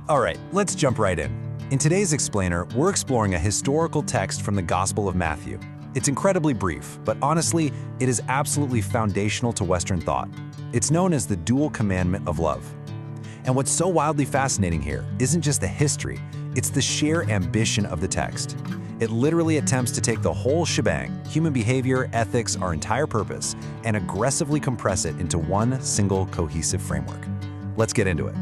All right, let's jump right in. In today's explainer, we're exploring a historical text from the Gospel of Matthew. It's incredibly brief, but honestly, it is absolutely foundational to Western thought. It's known as the dual commandment of love. And what's so wildly fascinating here isn't just the history, it's the sheer ambition of the text. It literally attempts to take the whole shebang, human behavior, ethics, our entire purpose, and aggressively compress it into one single cohesive framework. Let's get into it.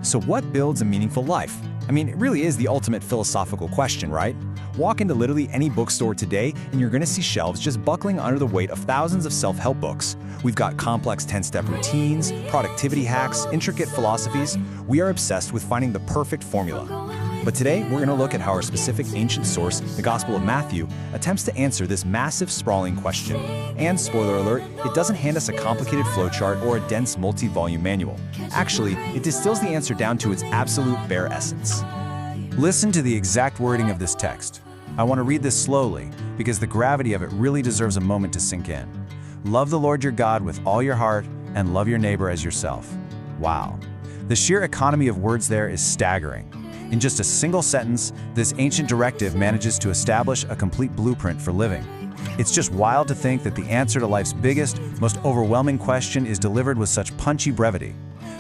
So what builds a meaningful life? I mean, it really is the ultimate philosophical question, right? Walk into literally any bookstore today and you're gonna see shelves just buckling under the weight of thousands of self-help books. We've got complex 10-step routines, productivity hacks, intricate philosophies. We are obsessed with finding the perfect formula. But today, we're gonna look at how our specific ancient source, the Gospel of Matthew, attempts to answer this massive, sprawling question. And spoiler alert, it doesn't hand us a complicated flowchart or a dense multi-volume manual. Actually, it distills the answer down to its absolute bare essence. Listen to the exact wording of this text. I want to read this slowly because the gravity of it really deserves a moment to sink in. Love the Lord your God with all your heart and love your neighbor as yourself. Wow. The sheer economy of words there is staggering. In just a single sentence, this ancient directive manages to establish a complete blueprint for living. It's just wild to think that the answer to life's biggest, most overwhelming question is delivered with such punchy brevity.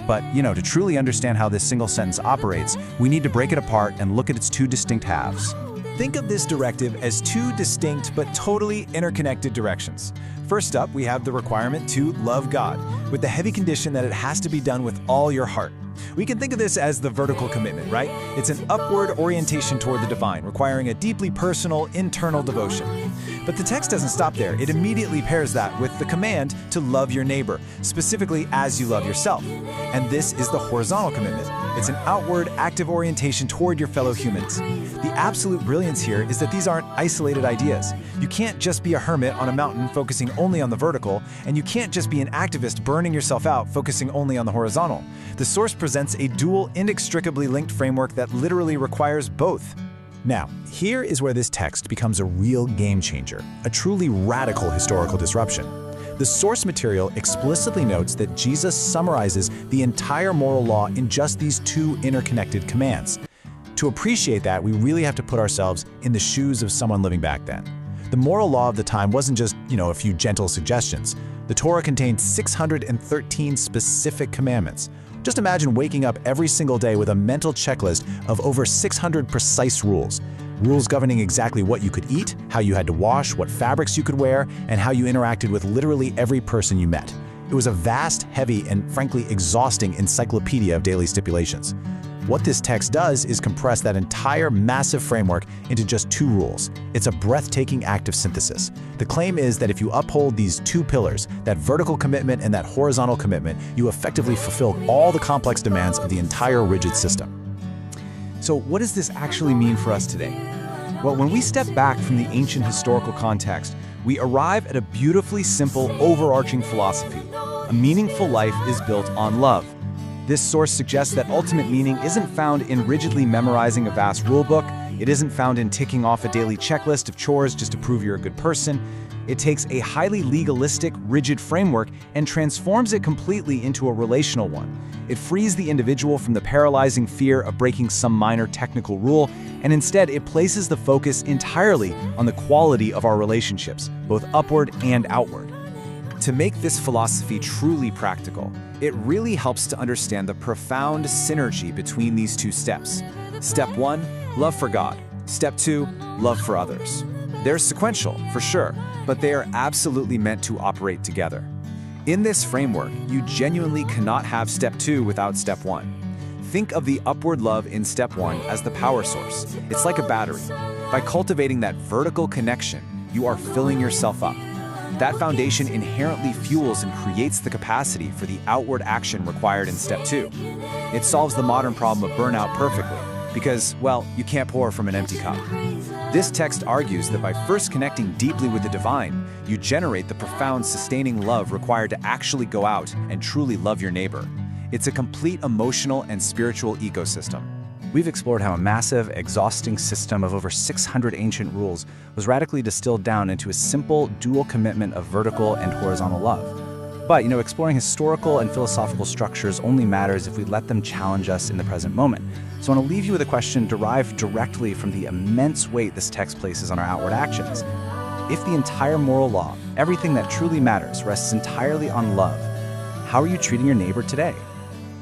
But, to truly understand how this single sentence operates, we need to break it apart and look at its two distinct halves. Think of this directive as two distinct but totally interconnected directions. First up, we have the requirement to love God, with the heavy condition that it has to be done with all your heart. We can think of this as the vertical commitment, right? It's an upward orientation toward the divine, requiring a deeply personal, internal devotion. But the text doesn't stop there. It immediately pairs that with the command to love your neighbor, specifically as you love yourself. And this is the horizontal commitment. It's an outward, active orientation toward your fellow humans. The absolute brilliance here is that these aren't isolated ideas. You can't just be a hermit on a mountain focusing only on the vertical, and you can't just be an activist burning yourself out focusing only on the horizontal. The source presents a dual, inextricably linked framework that literally requires both. Now, here is where this text becomes a real game changer, a truly radical historical disruption. The source material explicitly notes that Jesus summarizes the entire moral law in just these two interconnected commands. To appreciate that, we really have to put ourselves in the shoes of someone living back then. The moral law of the time wasn't just, a few gentle suggestions. The Torah contained 613 specific commandments. Just imagine waking up every single day with a mental checklist of over 600 precise rules. Rules governing exactly what you could eat, how you had to wash, what fabrics you could wear, and how you interacted with literally every person you met. It was a vast, heavy, and frankly exhausting encyclopedia of daily stipulations. What this text does is compress that entire massive framework into just two rules. It's a breathtaking act of synthesis. The claim is that if you uphold these two pillars, that vertical commitment and that horizontal commitment, you effectively fulfill all the complex demands of the entire rigid system. So what does this actually mean for us today? Well, when we step back from the ancient historical context, we arrive at a beautifully simple, overarching philosophy. A meaningful life is built on love. This source suggests that ultimate meaning isn't found in rigidly memorizing a vast rulebook. It isn't found in ticking off a daily checklist of chores just to prove you're a good person. It takes a highly legalistic, rigid framework and transforms it completely into a relational one. It frees the individual from the paralyzing fear of breaking some minor technical rule, and instead it places the focus entirely on the quality of our relationships, both upward and outward. To make this philosophy truly practical, it really helps to understand the profound synergy between these two steps. Step 1, love for God. Step 2, love for others. They're sequential, for sure, but they are absolutely meant to operate together. In this framework, you genuinely cannot have step 2 without step 1. Think of the upward love in step 1 as the power source. It's like a battery. By cultivating that vertical connection, you are filling yourself up. That foundation inherently fuels and creates the capacity for the outward action required in step 2. It solves the modern problem of burnout perfectly, because, well, you can't pour from an empty cup. This text argues that by first connecting deeply with the divine, you generate the profound, sustaining love required to actually go out and truly love your neighbor. It's a complete emotional and spiritual ecosystem. We've explored how a massive, exhausting system of over 600 ancient rules was radically distilled down into a simple, dual commitment of vertical and horizontal love. But, exploring historical and philosophical structures only matters if we let them challenge us in the present moment. So I want to leave you with a question derived directly from the immense weight this text places on our outward actions. If the entire moral law, everything that truly matters, rests entirely on love, how are you treating your neighbor today?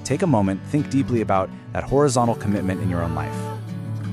Take a moment, think deeply about that horizontal commitment in your own life.